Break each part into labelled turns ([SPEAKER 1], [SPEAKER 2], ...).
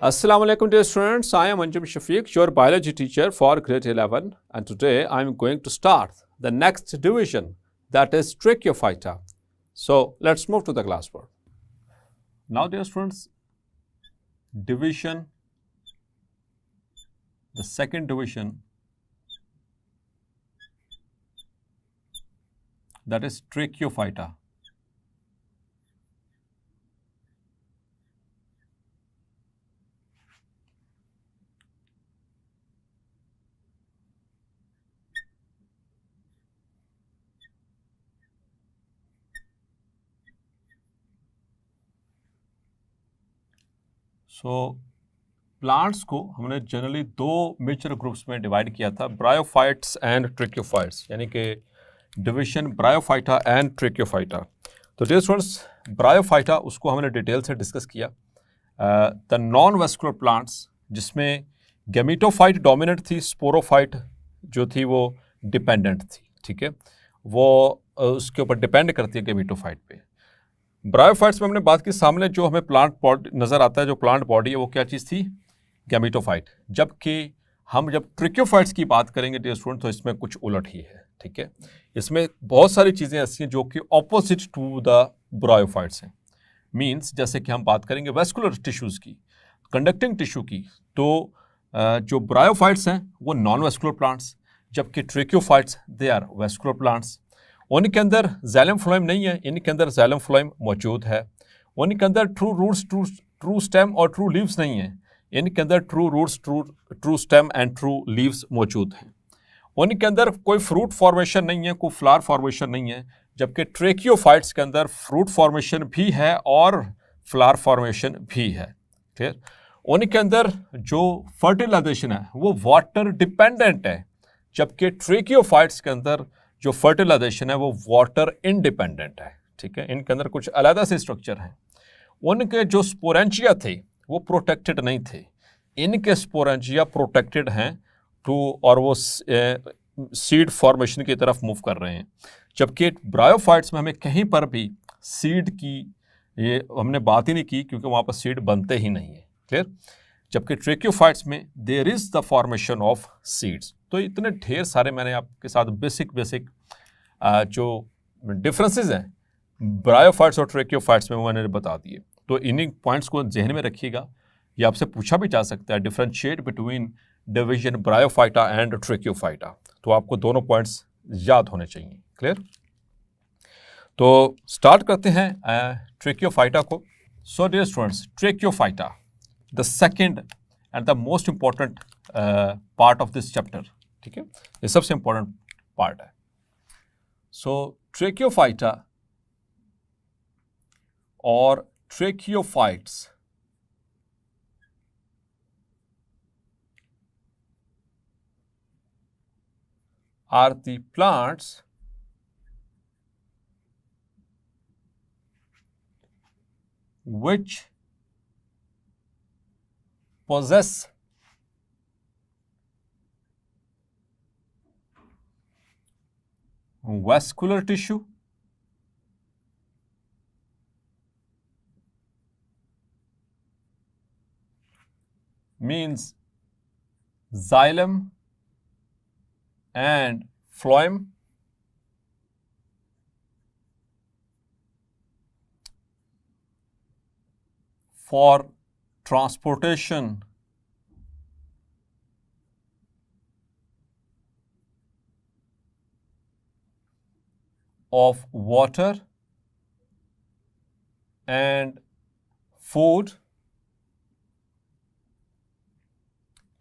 [SPEAKER 1] Assalamu alaikum dear students, I am Anjum Shafiq, your biology teacher for grade 11, and today I am going to start the next division, that is Tracheophyta. So let's move to the classwork. Now dear students, division, the second division, that is Tracheophyta. So plants को हमने generally दो major groups में divide किया था, bryophytes and ट्रेक्योफाइट्स, यानी कि division bryophyta and ट्रेक्योफाइटा. तो dear students, bryophyta उसको हमने डिटेल से डिस्कस किया. द नॉन वेस्कुलर प्लांट्स जिसमें गैमेटोफाइट डोमिनेंट थी, स्पोरोफाइट जो थी वो डिपेंडेंट थी. ठीक है, वो उसके ऊपर डिपेंड करती है गैमेटोफाइट पे. ब्रायोफाइट्स में हमने बात की, सामने जो हमें प्लांट बॉडी नज़र आता है, जो प्लांट बॉडी है वो क्या चीज़ थी, गैमेटोफाइट. जबकि हम जब ट्रेक्योफाइट्स की बात करेंगे डियर स्टूडेंट, तो इसमें कुछ उलट ही है. ठीक है, इसमें बहुत सारी चीज़ें ऐसी हैं जो कि ऑपोजिट टू द ब्रायोफाइट्स हैं. मीन्स जैसे कि हम बात करेंगे वेस्कुलर टिश्यूज़ की, कंडक्टिंग टिश्यू की, तो जो ब्रायोफाइट्स हैं वो नॉन वेस्कुलर प्लांट्स, जबकि tracheophytes they are vascular plants. उनके अंदर जाइलम फ्लोएम नहीं है, इनके अंदर जाइलम फ्लोएम मौजूद है. उनके अंदर ट्रू रूट्स, ट्रू स्टेम और ट्रू लीव्स नहीं है, इनके अंदर true roots, true stem and true leaves मौजूद हैं. उनके अंदर कोई फ्रूट फॉर्मेशन नहीं है, कोई फ्लावर फॉर्मेशन नहीं है, जबकि ट्रेक्योफाइट्स के अंदर फ्रूट फॉर्मेशन भी है और फ्लावर फॉर्मेशन भी है. ठीक, उनके अंदर जो फर्टिलाइजेशन है वो वाटर डिपेंडेंट है, जबकि ट्रेक्योफाइट्स के अंदर जो फर्टिलाइजेशन है वो वाटर इंडिपेंडेंट है. ठीक है, इनके अंदर कुछ अलग से स्ट्रक्चर हैं. उनके जो स्पोरेंजिया थे वो प्रोटेक्टेड नहीं थे, इनके स्पोरेंजिया प्रोटेक्टेड हैं टू, और वो सीड फॉर्मेशन की तरफ मूव कर रहे हैं. जबकि ब्रायोफाइट्स में हमें कहीं पर भी सीड की ये हमने बात ही नहीं की, क्योंकि वहाँ पर सीड बनते ही नहीं है. क्लियर. जबकि ट्रेक्योफाइट्स में there is the formation of seeds. तो इतने ढेर सारे मैंने आपके साथ बेसिक जो डिफरेंसेस हैं ब्रायोफाइट्स और ट्रेक्योफाइट्स में वो मैंने बता दिए. तो इन्हीं पॉइंट्स को जहन में रखिएगा. ये आपसे पूछा भी जा सकता है, differentiate between division bryophyta and ट्रेक्योफाइटा. तो आपको दोनों पॉइंट्स याद होने चाहिए. क्लियर. तो स्टार्ट करते हैं ट्रेक्योफाइटा को. So dear students, tracheophyta the second and the most important part of this chapter. ठीक है, ये सबसे इंपॉर्टेंट पार्ट है. सो ट्रेक्योफाइटा और ट्रेक्योफाइट्स are the plants which possess vascular tissue, means xylem and phloem, for transportation of water and food,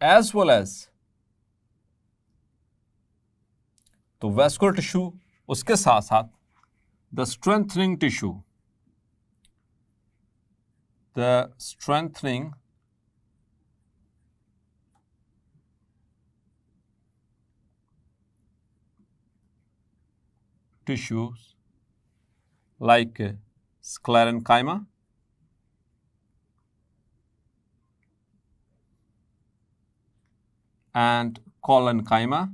[SPEAKER 1] as well as तो vascular tissue, उसके साथ साथ the strengthening tissue, the strengthening tissues like sclerenchyma and collenchyma.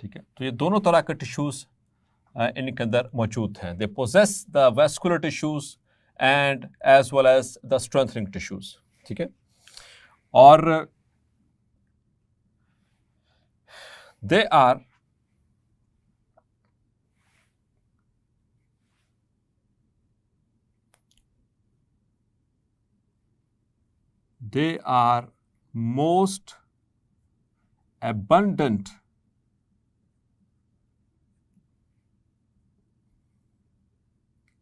[SPEAKER 1] ठीक है, तो ये दोनों तरह के टिश्यूज़ इनके अंदर मौजूद हैं. They possess the vascular tissues and as well as the strengthening tissues. ठीक है, और they are most abundant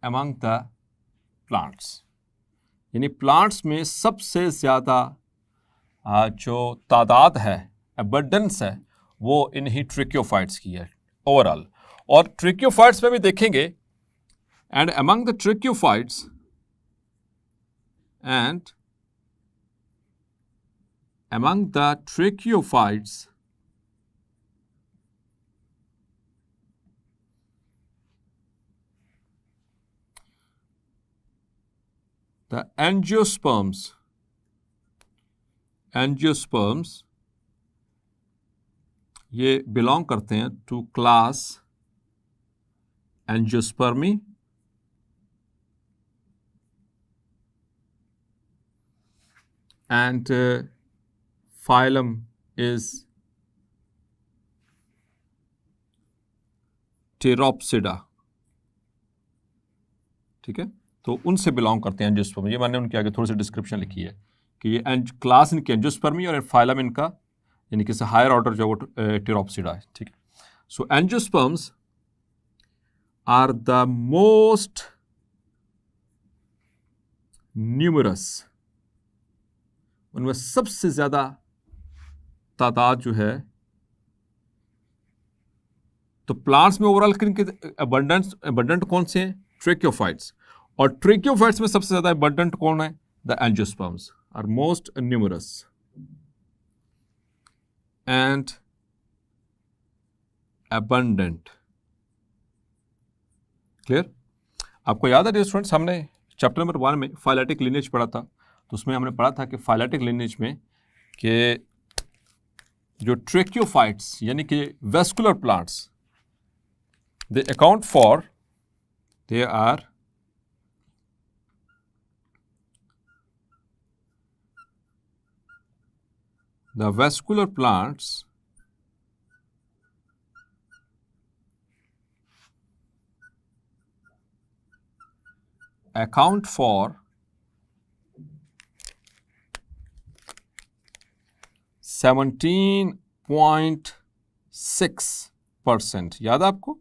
[SPEAKER 1] among the plants. यानी प्लांट्स में सबसे ज़्यादा जो तादाद है, abundance है, वो इन्हीं ट्रिक्योफाइट्स की है ओवरऑल. और ट्रिक्योफाइट्स में भी देखेंगे, and among the trichophytes and among the trichophytes, the angiosperms ये बिलोंग करते हैं to class angiospermae and phylum is Pteropsida. ठीक है, तो उनसे बिलोंग करते हैं एंजियोस्पर्मी. ये मैंने उनके आगे थोड़ी सी डिस्क्रिप्शन लिखी है कि ये क्लास इनकी एंजियोस्पर्मी और फाइलम इनका यानी कि हायर ऑर्डर जो वो टेरोप्सिडा है. ठीक है, so angiosperms are the most numerous. उनमें सबसे ज्यादा तादाद जो है. तो प्लांट्स में ओवरऑल किन के अबंडेंट कौन से हैं? ट्रिक्योफाइट्स. और ट्रिक्योफाइट्स में सबसे ज्यादा अबंडेंट कौन है? The angiosperms are most numerous and abundant. Clear? आपको याद है डियर स्टूडेंट्स, हमने चैप्टर नंबर 1 में फाइलेटिक लिनेज पढ़ा था. तो उसमें हमने पढ़ा था कि फाइलेटिक लिनेज में कि जो ट्रेक्योफाइट्स यानी कि vascular plants, they account for, they are the vascular plants account for 17.6%. याद है आपको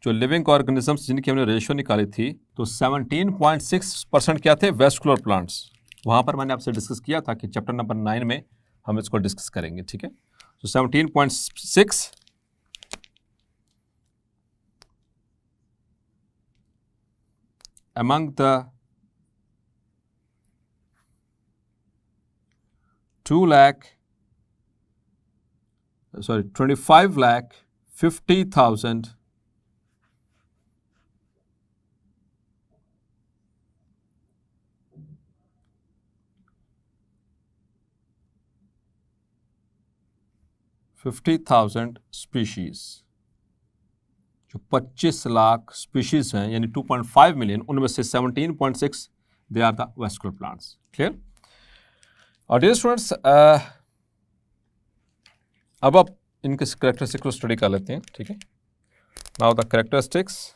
[SPEAKER 1] जो लिविंग ऑर्गेनिजम्स जिनकी हमने रेशियो निकाली थी, तो 17.6% क्या थे? Vascular plants. वहां पर मैंने आपसे डिस्कस किया था कि चैप्टर नंबर 9 में हम इसको डिस्कस करेंगे. ठीक है, तो 17.6 among the 25,50,000 50,000 स्पीशीज, जो 25 लाख स्पीशीज हैं यानी 2.5 मिलियन, उनमें से 17.6 they are the vascular plants. Clear? और डियर स्टूडेंट्स, अब आप इनके कैरेक्टरिस्टिक्स को स्टडी कर लेते हैं. ठीक है, नाउ द कैरेक्टरिस्टिक्स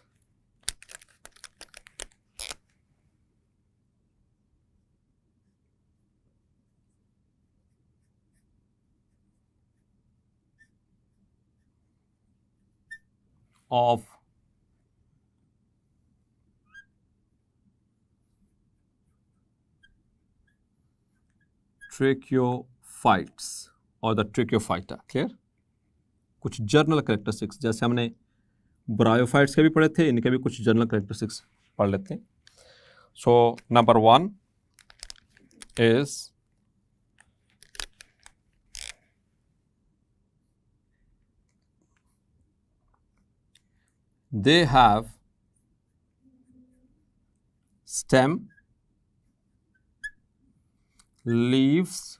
[SPEAKER 1] of ट्रेक्योफाइट्स और द ट्रेक्योफाइटा. क्लियर? कुछ जर्नल कैरेक्टरिस्टिक्स, जैसे हमने ब्रायोफाइट्स के भी पढ़े थे, इनके भी कुछ जर्नल कैरेक्टरिस्टिक्स पढ़ लेते हैं. So number 1 is they have stem, leaves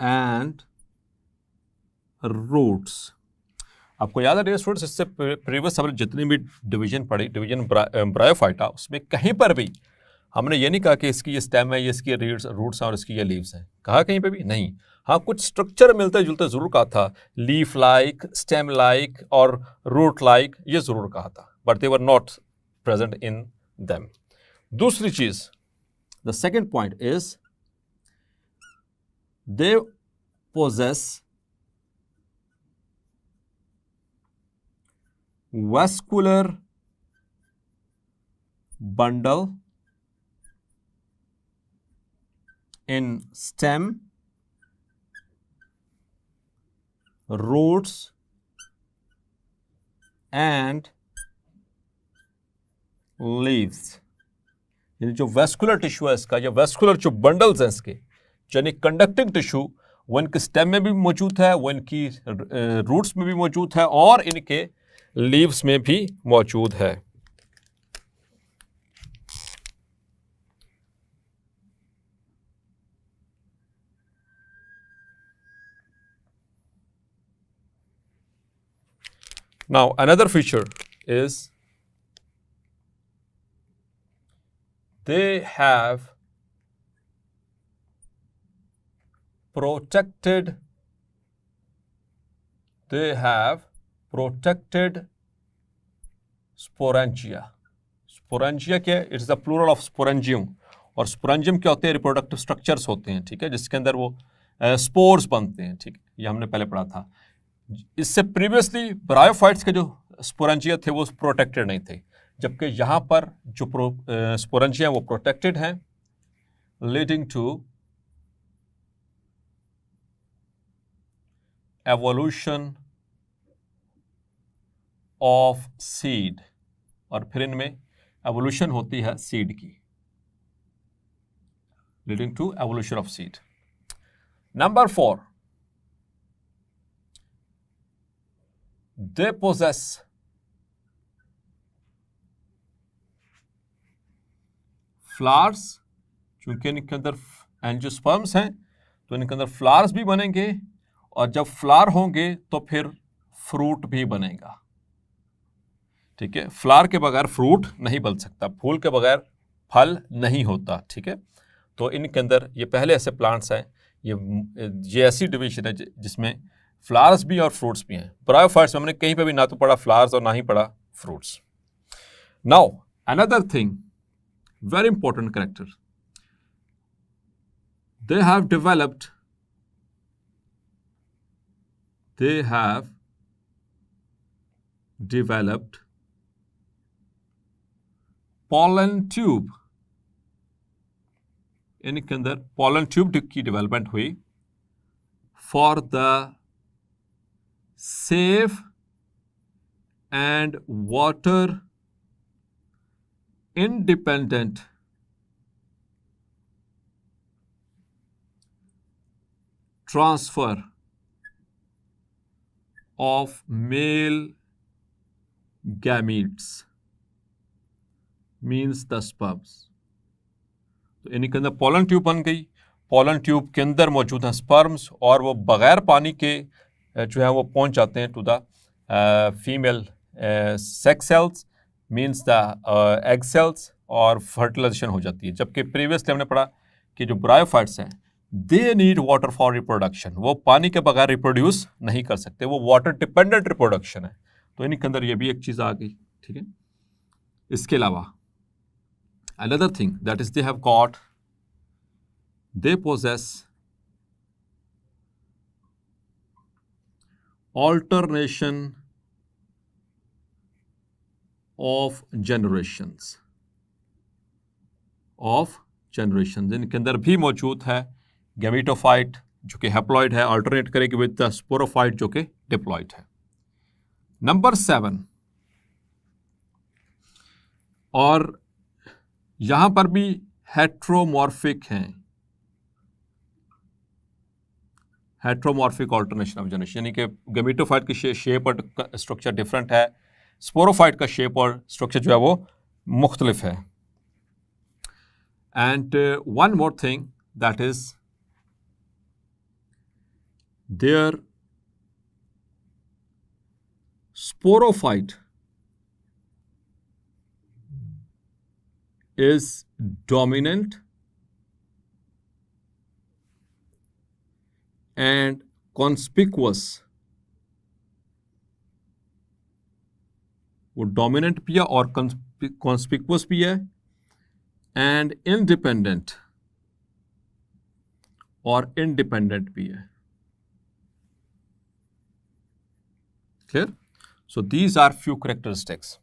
[SPEAKER 1] and roots. आपको याद है डियर स्टूडेंट्स, इससे प्रीवियस हमने जितनी भी डिवीजन पढ़ी, डिवीजन ब्रायोफाइटा, उसमें कहीं पर भी हमने ये नहीं कहा कि इसकी ये स्टेम है, ये इसकी रूट्स हैं और इसकी ये लीव्स हैं, कहा कहीं पे भी नहीं। हाँ, कुछ स्ट्रक्चर मिलते जुलते ज़रूर कहा था, लीफ लाइक, स्टेम लाइक और रूट लाइक, ये ज़रूर कहा था, but they were not present in them. दूसरी चीज़, the second point is they possess vascular bundle in stem, roots and leaves। यानी जो वैस्कुलर टिश्यू है इसका, या वैस्कुलर जो बंडल्स हैं इसके, यानी कंडक्टिंग टिश्यू, वो इनके स्टेम में भी मौजूद है, वो इनकी रूट्स में भी मौजूद है और इनके लीव्स में भी मौजूद है। Now another feature is they have protected sporangia। Sporangia क्या है? It's the plural of sporangium, और स्पोरेंजियम क्या होते हैं? रिप्रोडक्टिव स्ट्रक्चर्स होते हैं, ठीक है, जिसके अंदर वो स्पोर्स बनते हैं, ठीक है, ये हमने पहले पढ़ा था। इससे प्रीवियसली ब्रायोफाइट्स के जो स्पोरेंजिया थे वो प्रोटेक्टेड नहीं थे, जबकि यहाँ पर जो स्पोरेंजिया वो प्रोटेक्टेड हैं, leading to evolution of seed, और फिर इनमें एवोल्यूशन होती है सीड की, leading to evolution of seed. Number 4, they possess flowers, चूंकि इनके अंदर एंजियोस्पर्म्स हैं तो इनके अंदर फ्लावर्स भी बनेंगे, और जब फ्लावर होंगे तो फिर फ्रूट भी बनेगा, ठीक है। फ्लावर के बगैर फ्रूट नहीं बन सकता, फूल के बगैर फल नहीं होता, ठीक है। तो इनके अंदर ये पहले ऐसे प्लांट्स हैं, ये ऐसी डिवीजन है जिसमें फ्लावर्स भी और फ्रूट्स भी हैं। ब्रायोफाइट्स में हमने कहीं पे भी ना तो पढ़ा फ्लावर्स और ना ही पढ़ा fruits. Now another thing, very important character, they have developed pollen tube। इनके अंदर pollen tube की डेवलपमेंट हुई for the safe and water independent transfer of male gametes, means the sperms। तो इनके अंदर pollen tube बन गई, pollen tube के अंदर मौजूद हैं स्पर्म्स, और वो बगैर पानी के जो है वो पहुंच जाते हैं to the female sex cells, means the egg cells, और फर्टिलाइजेशन हो जाती है। जबकि प्रीवियसली हमने पढ़ा कि जो ब्रायोफाइट्स हैं they need water for reproduction, वो पानी के बगैर रिप्रोड्यूस नहीं कर सकते, वो वाटर डिपेंडेंट रिप्रोडक्शन है। तो इनके अंदर ये भी एक चीज़ आ गई, ठीक है। इसके अलावा another thing that is they possess alternation of generations, इनके अंदर भी मौजूद है गैमेटोफाइट जो कि हैप्लॉइड है, अल्टरनेट करेगी विद द स्पोरोफाइट जो कि डिप्लॉइड है। नंबर 7, और यहां पर भी हेट्रोमॉर्फिक हैं, हेट्रोमॉर्फिक ऑल्टरनेशन ऑफ जनरेशन, यानी कि गैमेटोफाइट की शेप और स्ट्रक्चर डिफरेंट है, स्पोरोफाइट का शेप और स्ट्रक्चर जो है वो मुख्तलिफ है। And one more thing that is there sporophyte is dominant and conspicuous. वो डोमिनेंट भी है और कॉन्स्पिक्वस भी है, एंड इंडिपेंडेंट और इंडिपेंडेंट भी है. Clear? So these are few characteristics.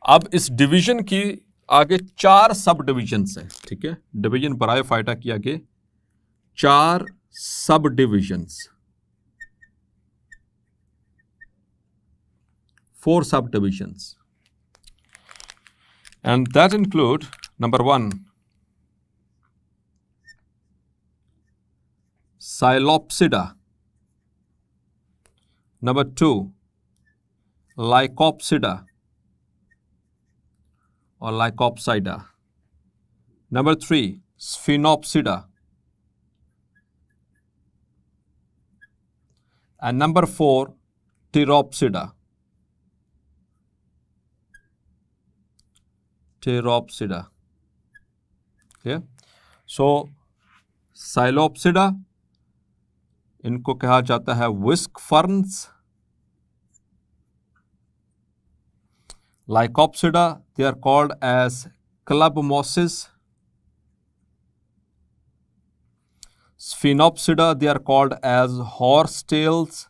[SPEAKER 1] अब इस डिवीजन की आगे 4 सब डिविजन्स हैं. ठीक है, डिवीजन ब्रायोफाइटा की आगे 4 सब divisions, 4 subdivisions, and that include number 1, Psilopsida, number 2, Lycopsida or Lycopsida, number 3, Sphenopsida, and number 4, Pteropsida. Pteropsida. Okay, so Psilopsida इनको कहा जाता है whisk ferns. Lycopsida they are called as club mosses. Sphenopsida they are called as horsetails,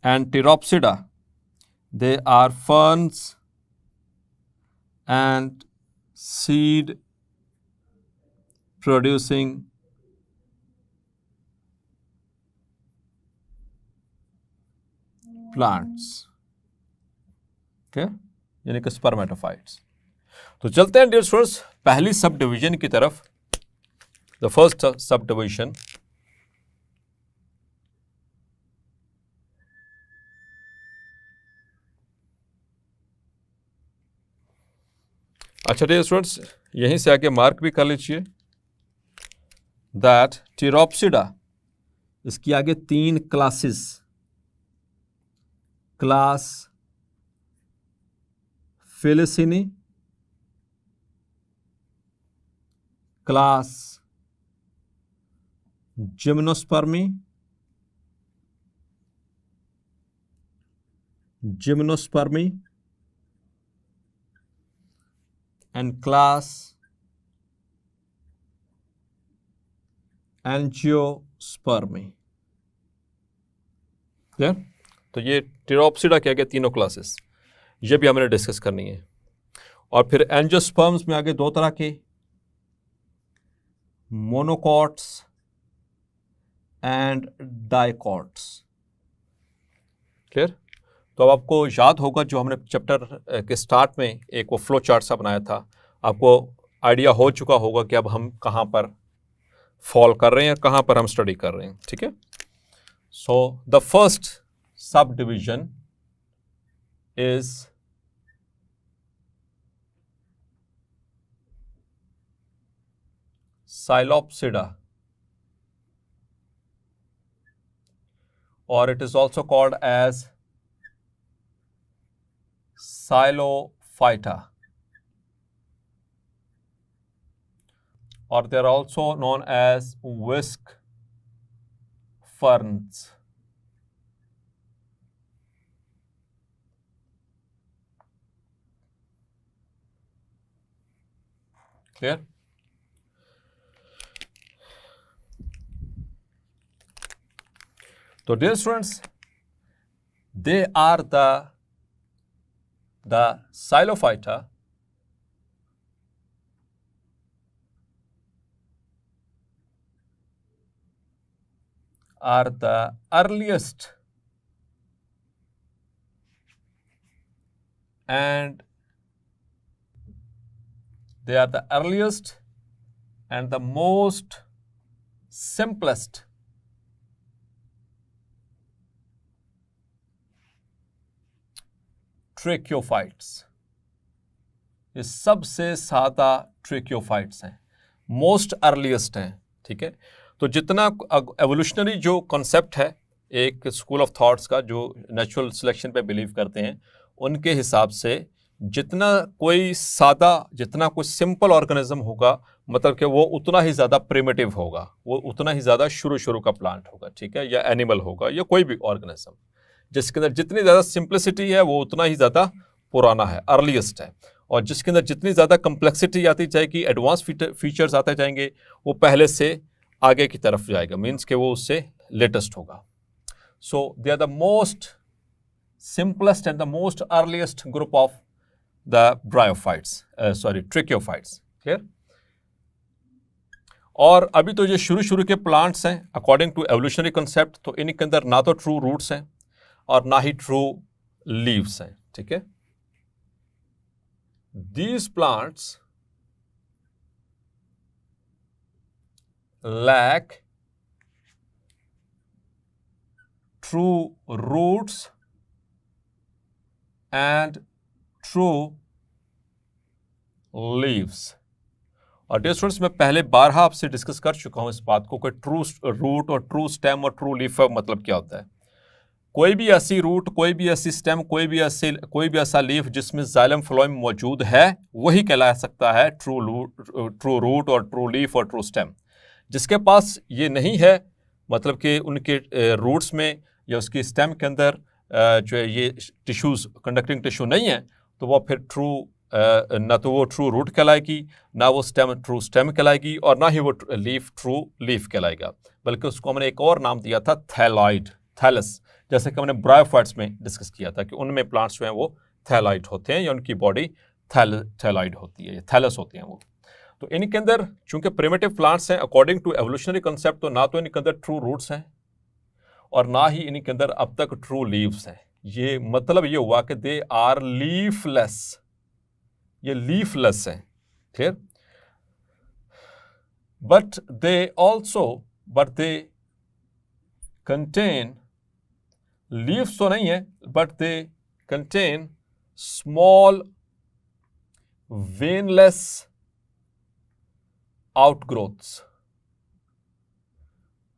[SPEAKER 1] and Pteropsida they are ferns and seed producing plants. Okay, यानी कि spermatophytes. तो चलते हैं dear students पहली सब डिवीजन की तरफ. द फर्स्ट सब डिवीजन, अच्छा dear students यहीं से आगे मार्क भी कर लीजिए दैट टीरोप्सिडा, इसकी आगे 3 classes, class Filicinae, class Gymnospermae, and class angiospermy. Clear? तो ये टीरोप्सिडा के आगे तीनों क्लासेस, ये भी हमने डिस्कस करनी है. और फिर एंजियोस्पर्म्स में आगे 2 तरह के, मोनोकॉट्स एंड डाइकॉट्स. क्लियर? तो अब आपको याद होगा जो हमने चैप्टर के स्टार्ट में एक वो फ्लो चार्ट सा बनाया था, आपको आइडिया हो चुका होगा कि अब हम कहाँ पर फॉल कर रहे हैं, कहाँ पर हम स्टडी कर रहे हैं. ठीक है, so the first sub division is Psilopsida, or it is also called as Psilophyta, or they are also known as whisk ferns. Clear? So dear students, they are the Psilophyta are the earliest and they are the earliest and the most simplest ट्रेक्योफाइट्स. ये सबसे सादा ट्रेक्योफाइट्स हैं, most earliest हैं. ठीक है, तो जितना evolutionary जो कॉन्सेप्ट है एक स्कूल ऑफ थॉट्स का जो नेचुरल सिलेक्शन पे बिलीव करते हैं, उनके हिसाब से जितना कोई सादा, जितना कोई सिंपल ऑर्गेनिज्म होगा, मतलब कि वो उतना ही ज़्यादा प्रिमिटिव होगा, वो उतना ही ज़्यादा शुरू का प्लांट होगा, ठीक है, या एनिमल होगा, या कोई भी ऑर्गेनिज्म जिसके अंदर जितनी ज़्यादा सिंप्लिसिटी है वो उतना ही ज़्यादा पुराना है, अर्लीस्ट है। और जिसके अंदर जितनी ज़्यादा कम्प्लेक्सिटी आती जाएगी, एडवांस फीचर्स आते जाएंगे, वो पहले से आगे की तरफ जाएगा, मीन्स कि वो उससे लेटेस्ट होगा। So they are the most simplest and the most earliest group of the bryophytes, tracheophytes. Clear? और अभी तो ये शुरू के प्लांट्स हैं अकॉर्डिंग टू एवोल्यूशनरी कंसेप्ट, तो इनके अंदर ना तो ट्रू रूट्स हैं और ना ही ट्रू लीव्स हैं, ठीक है। These plants lack true roots and true leaves. और डियर स्टूडेंट्स, मैं पहले बारहा आपसे डिस्कस कर चुका हूं इस बात को कि ट्रू रूट और ट्रू स्टेम और ट्रू लीफ का मतलब क्या होता है। कोई भी ऐसी रूट, कोई भी ऐसी स्टेम, कोई भी ऐसा लीफ जिसमें जाइलम फ्लोएम मौजूद है, वही कहला सकता है ट्रू रूट और ट्रू लीफ और ट्रू स्टेम। जिसके पास ये नहीं है, मतलब कि उनके रूट्स में या उसकी स्टेम के अंदर जो है ये टिश्यूज़, कंडक्टिंग टिश्यू नहीं है, तो वो फिर ना तो वो ट्रू रूट कहलाएगी, ना वो स्टेम ट्रू स्टेम कहलाएगी, और ना ही वो लीफ ट्रू लीफ कहलाएगा। बल्कि उसको हमने एक और नाम दिया था थैलॉइड, थैलस, जैसे कि हमने ब्रायोफाइट्स में डिस्कस किया था कि उनमें प्लांट्स जो हैं वो थैलॉइड होते हैं, या उनकी बॉडी थैलॉइड होती है, थैलस होते हैं वो। तो इनके अंदर चूंकि प्रिमिटिव प्लांट्स हैं अकॉर्डिंग टू एवोल्यूशनरी कंसेप्ट, तो ना तो इनके अंदर ट्रू रूट्स हैं और ना ही इनके अंदर अब तक ट्रू लीव्स हैं। ये मतलब ये हुआ कि दे आर लीफलेस, ये लीफलेस हैं। Clear? But they contain leaves तो नहीं है, but they contain small veinless outgrowths.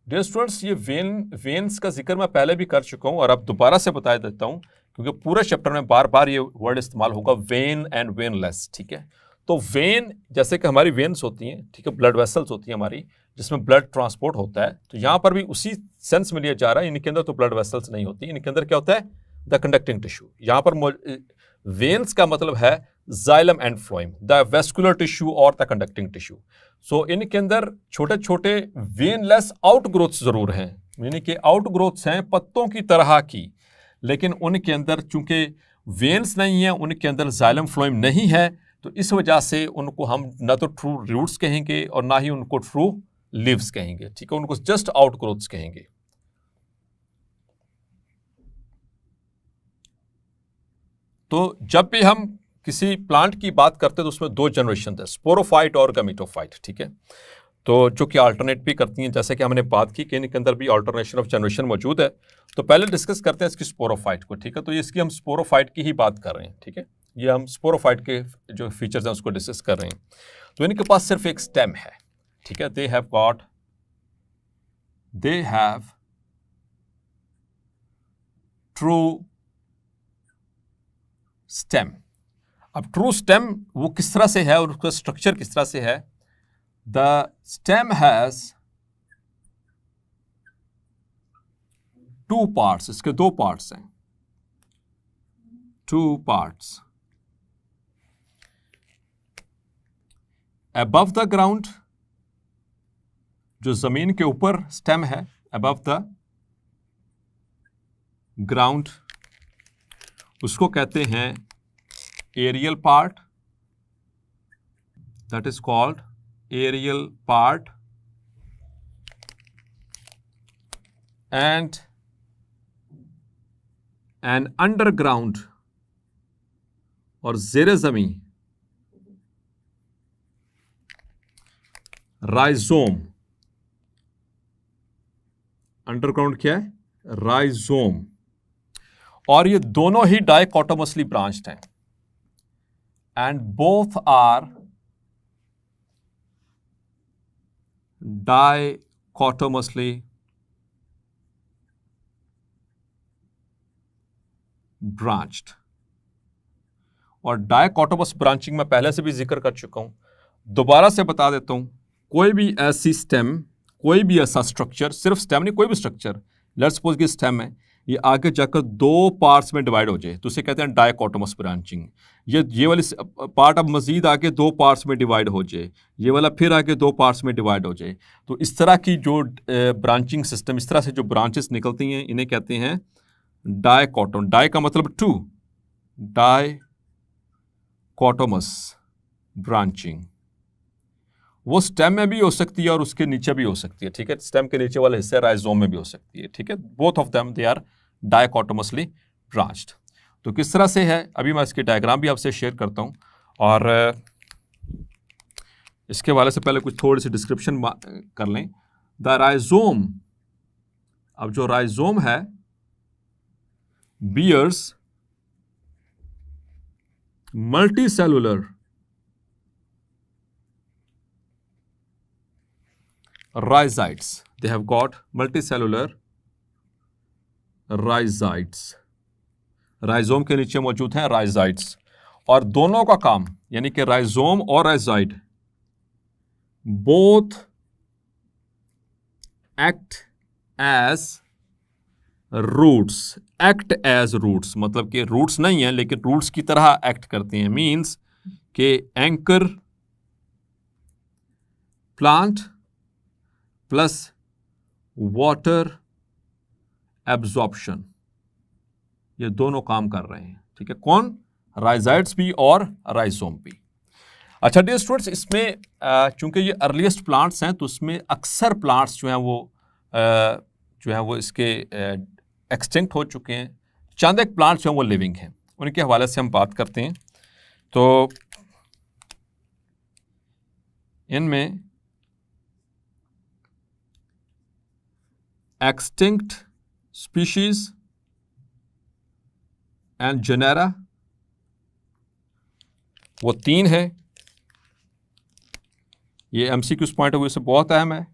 [SPEAKER 1] Dear students, ये वेन्स का जिक्र मैं पहले भी कर चुका हूं और अब दोबारा से बता देता हूं, क्योंकि पूरे चैप्टर में बार बार ये वर्ड इस्तेमाल होगा, वेन एंड वेनलेस। ठीक है, तो वेन जैसे कि हमारी वेन्स होती हैं, ठीक है, ब्लड वेसल्स होती हैं हमारी, जिसमें ब्लड ट्रांसपोर्ट होता है, तो यहां पर भी उसी सेंस में लिया जा रहा है। इनके अंदर तो ब्लड वेसल्स नहीं होती, इनके अंदर क्या होता है, द कंडक्टिंग टिश्यू। यहां पर वेन्स का मतलब है xylem and phloem, the vascular tissue और द कंडक्टिंग टिश्यू। सो इनके अंदर छोटे छोटे वेनलेस आउटग्रोथ्स जरूर हैं, यानी कि आउटग्रोथ्स हैं पत्तों की तरह की, लेकिन उनके अंदर चूंकि वेन्स नहीं है, उनके अंदर जाइलम फ्लोएम नहीं है, तो इस वजह से उनको हम ना तो ट्रू रूट्स कहेंगे और ना ही उनको ट्रू लीव्स कहेंगे। ठीक है, उनको जस्ट आउटग्रोथ्स कहेंगे। तो जब भी हम किसी प्लांट की बात करते हैं तो उसमें दो जनरेशन है, स्पोरोफाइट और गमीटोफाइट। ठीक है, तो जो कि अल्टरनेट भी करती हैं, जैसे कि हमने बात की कि इनके अंदर भी अल्टरनेशन ऑफ जनरेशन मौजूद है। तो पहले डिस्कस करते हैं इसकी स्पोरोफाइट को। ठीक है, तो इसकी हम स्पोरोफाइट की ही बात कर रहे हैं। ठीक है, ये हम स्पोरोफाइट के जो फीचर्स हैं उसको डिस्कस कर रहे हैं। तो इनके पास सिर्फ एक स्टेम है। ठीक है, दे हैव ट्रू स्टेम। अब ट्रू स्टेम वो किस तरह से है और उसका स्ट्रक्चर किस तरह से है। The stem has two parts, इसके दो पार्ट्स हैं, two parts. Above the ground, जो जमीन के ऊपर स्टेम है, अबव द ग्राउंड, उसको कहते हैं aerial part, that is called aerial part. And an underground और जेर जमी राइजोम। अंडरग्राउंड क्या है, राइजोम। और ये दोनों ही डाइकोटोमसली ब्रांच्ड हैं, and both are dichotomously branched. और डायकोटोमस ब्रांचिंग में पहले से भी जिक्र कर चुका हूं, दोबारा से बता देता हूं, कोई भी ऐसी स्टेम, कोई भी ऐसा स्ट्रक्चर, सिर्फ स्टेम नहीं, कोई भी स्ट्रक्चर, लेट्स सपोज कि स्टेम है, ये आगे जाकर दो पार्ट्स में डिवाइड हो जाए तो उसे कहते हैं डायकोटोमस ब्रांचिंग। ये वाली पार्ट अब मजीद आगे दो पार्ट्स में डिवाइड हो जाए, ये वाला फिर आगे दो पार्ट्स में डिवाइड हो जाए, तो इस तरह की जो ब्रांचिंग सिस्टम, इस तरह से जो ब्रांचेस निकलती हैं, इन्हें कहते हैं डायकोटोम। डाई का मतलब टू, डायकोटोमस ब्रांचिंग। वो स्टेम में भी हो सकती है और उसके नीचे भी हो सकती है, ठीक है। स्टेम के नीचे वाले हिस्से राइजोम में भी हो सकती है, ठीक है। Both of them they are dichotomously branched. तो किस तरह से है, अभी मैं इसकी डायग्राम भी आपसे शेयर करता हूं, और इसके वाले से पहले कुछ थोड़ी सी डिस्क्रिप्शन कर लें। द राइजोम, अब जो राइजोम है, bears multicellular rhizides. They have got multicellular rhizides. Rhizome के नीचे मौजूद हैं राइजाइड्स, और दोनों का काम, यानी कि राइजोम और rhizoid both act as roots. Act as roots मतलब कि रूट्स नहीं है लेकिन रूट्स की तरह एक्ट करते हैं। मीन्स के anchor plant plus water absorption, ये दोनों काम कर रहे हैं, ठीक है। कौन? राइजाइड्स भी और राइजोम भी। अच्छा डियर स्टूडेंट्स, इसमें चूंकि ये अर्लीस्ट प्लांट्स हैं तो इसमें अक्सर प्लांट्स जो हैं वो इसके एक्सटिंक्ट हो चुके हैं। चंद एक प्लांट्स जो हैं वो लिविंग हैं, उनके हवाले से हम बात करते हैं। तो इनमें एक्सटिंक्ट स्पीशीज एंड जेनेरा, वो तीन है। ये एमसीक्यूज पॉइंट ऑफ व्यू से बहुत अहम है।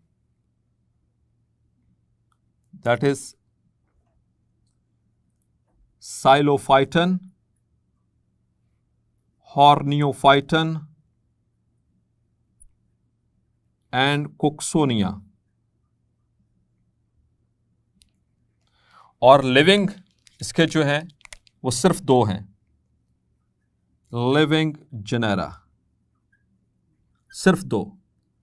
[SPEAKER 1] That is Psilophyton, Horneophyton and Cooksonia. और लिविंग इसके जो हैं वो सिर्फ दो हैं, लिविंग जेनेरा, सिर्फ दो।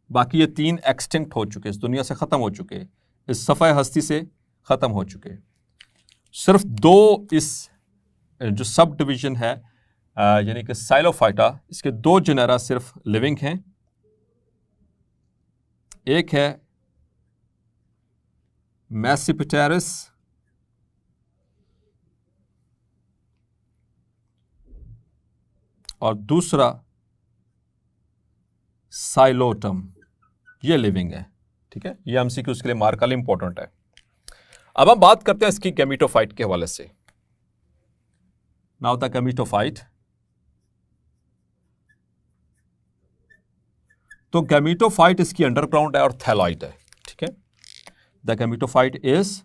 [SPEAKER 1] बाकी ये तीन एक्सटिंक्ट हो चुके, इस दुनिया से ख़त्म हो चुके, इस सफ़े हस्ती से ख़त्म हो चुके। सिर्फ दो इस जो सब डिवीज़न है यानी कि साइलोफाइटा, इसके दो जेनेरा सिर्फ लिविंग हैं। एक है मैसिपिटेरिस और दूसरा साइलोटम, ये लिविंग है, ठीक है। ये एमसीक्यू उसके लिए मार्क वाली इंपॉर्टेंट है। अब हम बात करते हैं इसकी गैमेटोफाइट के हवाले से। नाउ द गैमेटोफाइट, तो गैमेटोफाइट इसकी अंडरग्राउंड है और थैलॉइड है, ठीक है। The gametophyte is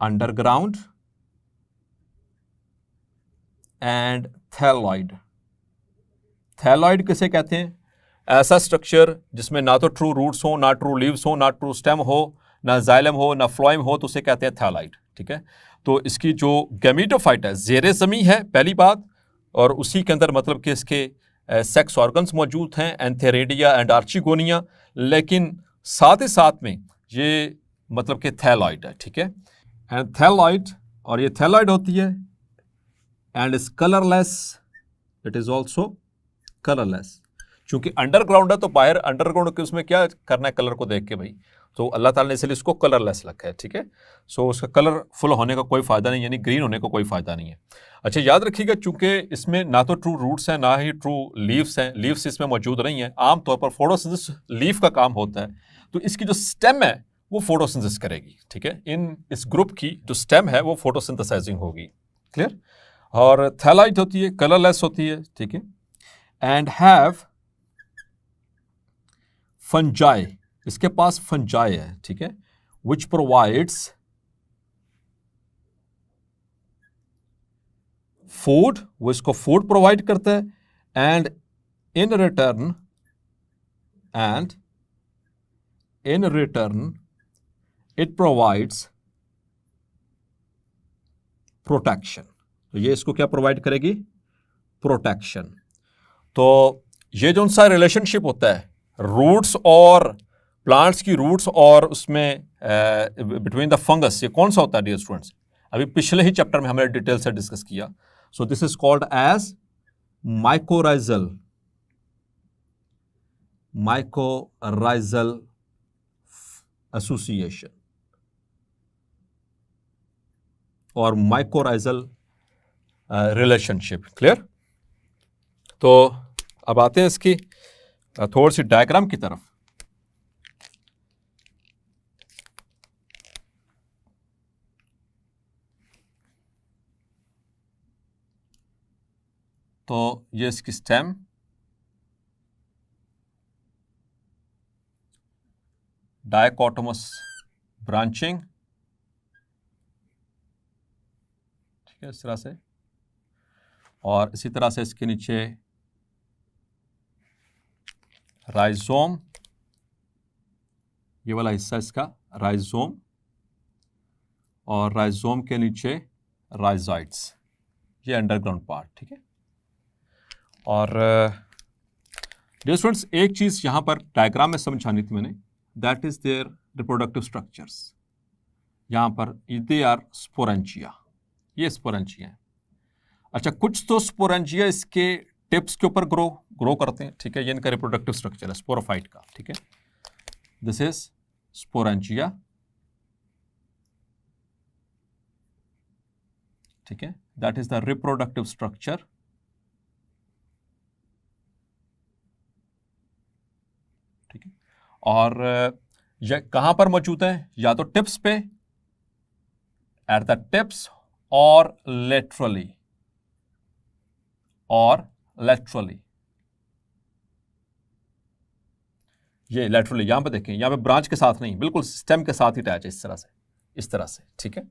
[SPEAKER 1] underground and thalloid. Thalloid किसे कहते हैं? ऐसा स्ट्रक्चर जिसमें ना तो ट्रू रूट्स हो, ना ट्रू लीव्स हो, ना ट्रू स्टेम हो, ना जाइलम हो, ना फ्लोएम हो, तो उसे कहते हैं थैलॉइड, ठीक है। तो इसकी जो गैमेटोफाइट है ज़ेरे ज़मी है पहली बात, और उसी के अंदर मतलब कि इसके सेक्स ऑर्गन्स मौजूद हैं, एंथेरेडिया एंड आर्चिगोनिया, लेकिन साथ ही साथ में ये मतलब कि थैलॉइड है, ठीक है। एंड थैलॉइड, और ये थैलॉइड होती है and is colourless, it is also colourless. चूंकि अंडरग्राउंड है तो बाहर अंडरग्राउंड के उसमें क्या करना है कलर को देख के भाई, तो अल्लाह ताला ने इसलिए इसको कलरलेस रखा है, ठीक है। सो उसका कलरफुल होने का कोई फ़ायदा नहीं, यानी ग्रीन होने का कोई फ़ायदा नहीं है। अच्छा याद रखिएगा, चूंकि इसमें ना तो ट्रू रूट्स हैं ना ही ट्रू लीव्स हैं, लीव्स इसमें मौजूद नहीं है। आमतौर पर फोटोसिंथेसिस लीफ का काम होता है, तो इसकी जो स्टेम है वो फोटोसिंथेसिस करेगी, ठीक है। इन इस ग्रुप की जो स्टेम है वो फोटोसिंथेसाइजिंग होगी, क्लियर। और थैलॉइड होती है, कलरलेस होती है, ठीक है। एंड हैव फंजाई, इसके पास फंजाई है, ठीक है, विच प्रोवाइड्स फूड, वो इसको फूड प्रोवाइड करता है, and in return it provides protection. तो ये इसको क्या प्रोवाइड करेगी? प्रोटेक्शन। तो ये जो सा रिलेशनशिप होता है रूट्स और प्लांट्स की रूट्स और उसमें बिटवीन द फंगस, ये कौन सा होता है डियर स्टूडेंट्स? अभी पिछले ही चैप्टर में हमने डिटेल से डिस्कस किया। So this is called as mycorrhizal association और माइकोराइजल रिलेशनशिप। क्लियर? तो अब आते हैं इसकी थोड़ी सी डायग्राम की तरफ। तो ये इसकी स्टेम, डायकोटोमस ब्रांचिंग, ठीक है, इस तरह से, और इसी तरह से इसके नीचे राइजोम, ये वाला हिस्सा इसका राइजोम, और राइजोम के नीचे राइजाइड्स, ये अंडरग्राउंड पार्ट। ठीक है। और डियर स्टूडेंट्स, एक चीज यहां पर डायग्राम में समझानी थी मैंने, that is their reproductive structures. यहां पर दे आर स्पोरेंजिया, ये स्पोरेंजिया है। अच्छा, कुछ तो स्पोरेंजिया इसके टिप्स के ऊपर ग्रो करते हैं। ठीक है, ये इनका रिप्रोडक्टिव स्ट्रक्चर है स्पोरोफाइट का। ठीक है, दिस इज स्पोरेंजिया। ठीक है, that is the reproductive structure. ठीक है, और यह कहां पर मौजूद है? या तो टिप्स पे, एट द टिप्स, और लेटरली, ये लेटरली यहां पे देखें, यहां पे ब्रांच के साथ नहीं, बिल्कुल स्टेम के साथ ही अटैच है, इस तरह से। ठीक है,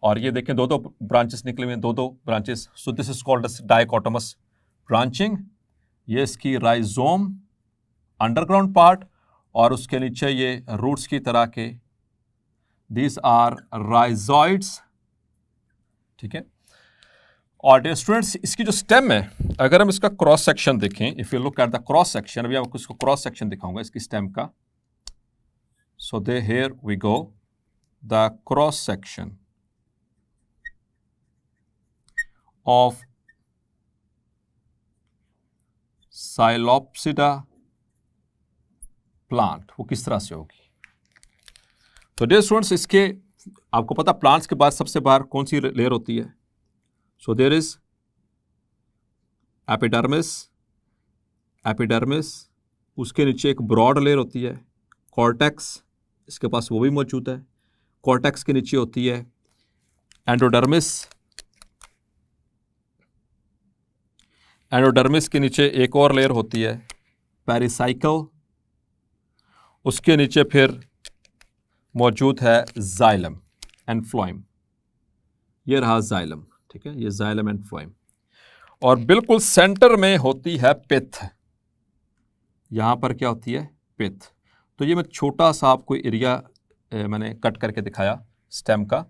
[SPEAKER 1] और ये देखें दो ब्रांचेस निकले हुए हैं, दो branches. So this is called डायकोटोमस branching. ये इसकी राइजोम अंडरग्राउंड पार्ट, और उसके नीचे ये रूट्स की तरह के, दीज आर राइजॉइड्स। ठीक है, और डियर स्टूडेंट्स, इसकी जो स्टेम है, अगर हम इसका क्रॉस सेक्शन देखें, if you look at the cross section, अभी आपको इसको क्रॉस सेक्शन दिखाऊंगा इसकी स्टेम का। So there here we go, the cross section of Psilopsida plant, वो किस तरह से होगी? तो डियर स्टूडेंट्स, इसके आपको पता, प्लांट्स के बाद सबसे बाहर कौन सी लेयर होती है? सो देयर इज एपिडर्मिस, उसके नीचे एक ब्रॉड लेयर होती है कॉर्टेक्स, इसके पास वो भी मौजूद है। कॉर्टेक्स के नीचे होती है एंडोडर्मिस के नीचे एक और लेयर होती है पेरिसाइकल, उसके नीचे फिर मौजूद है जाइलम एंड फ्लोएम। ये रहा जाइलम। ठीक है, ये जाइलम एंड फ्लोएम, और बिल्कुल सेंटर में होती है पिथ। यहां पर क्या होती है? पिथ। तो ये मैं छोटा सा आपको एरिया मैंने कट करके दिखाया स्टेम का।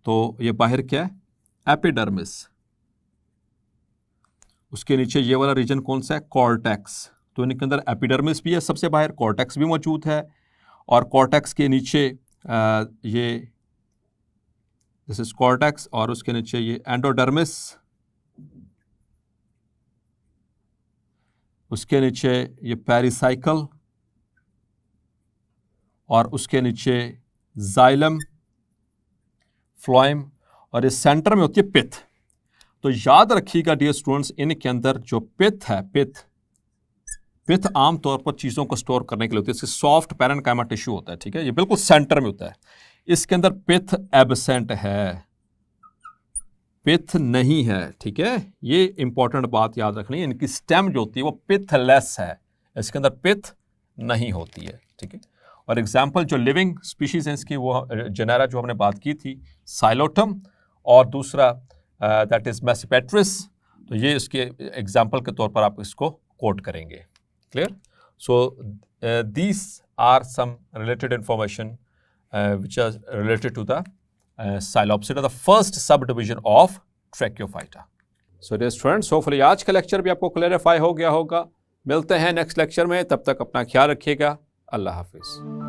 [SPEAKER 1] तो ये बाहर क्या है? एपिडर्मिस। उसके नीचे ये वाला रीजन कौन सा है? कॉर्टेक्स। तो इनके अंदर एपिडर्मिस भी है सबसे बाहर, कॉर्टेक्स भी मौजूद है, और कॉर्टेक्स के नीचे ये दिस इज कॉर्टेक्स, और उसके नीचे ये एंडोडर्मिस, उसके नीचे ये पेरिसाइकल, और उसके नीचे जाइलम, फ्लोएम, और इस सेंटर में होती है पिथ। तो याद रखिएगा डियर स्टूडेंट्स, इनके अंदर जो पिथ है, पिथ आमतौर पर चीज़ों को स्टोर करने के लिए होती है। इससे सॉफ्ट पैरेन्काइमा टिश्यू होता है। ठीक है, ये बिल्कुल सेंटर में होता है। इसके अंदर पिथ एब्सेंट है, पिथ नहीं है। ठीक है, ये इंपॉर्टेंट बात याद रखनी है। इनकी स्टेम जो होती है वो पिथलेस है, इसके अंदर पिथ नहीं होती है। ठीक है, और एग्जाम्पल जो लिविंग स्पीशीज हैं इसकी, वो जेनेरा जो हमने बात की थी साइलोटम, और दूसरा दैट इज़ मैसिपेट्रिस। तो ये इसके एग्जाम्पल के तौर पर आप इसको कोट करेंगे। Clear? So these are some related information which are related to the Psilopsida, the first subdivision of Tracheophyta. So dear students, hopefully आज का लेक्चर भी आपको क्लैरिफाई हो गया होगा। मिलते हैं नेक्स्ट लेक्चर में, तब तक अपना ख्याल रखिएगा। अल्लाह हाफिज़।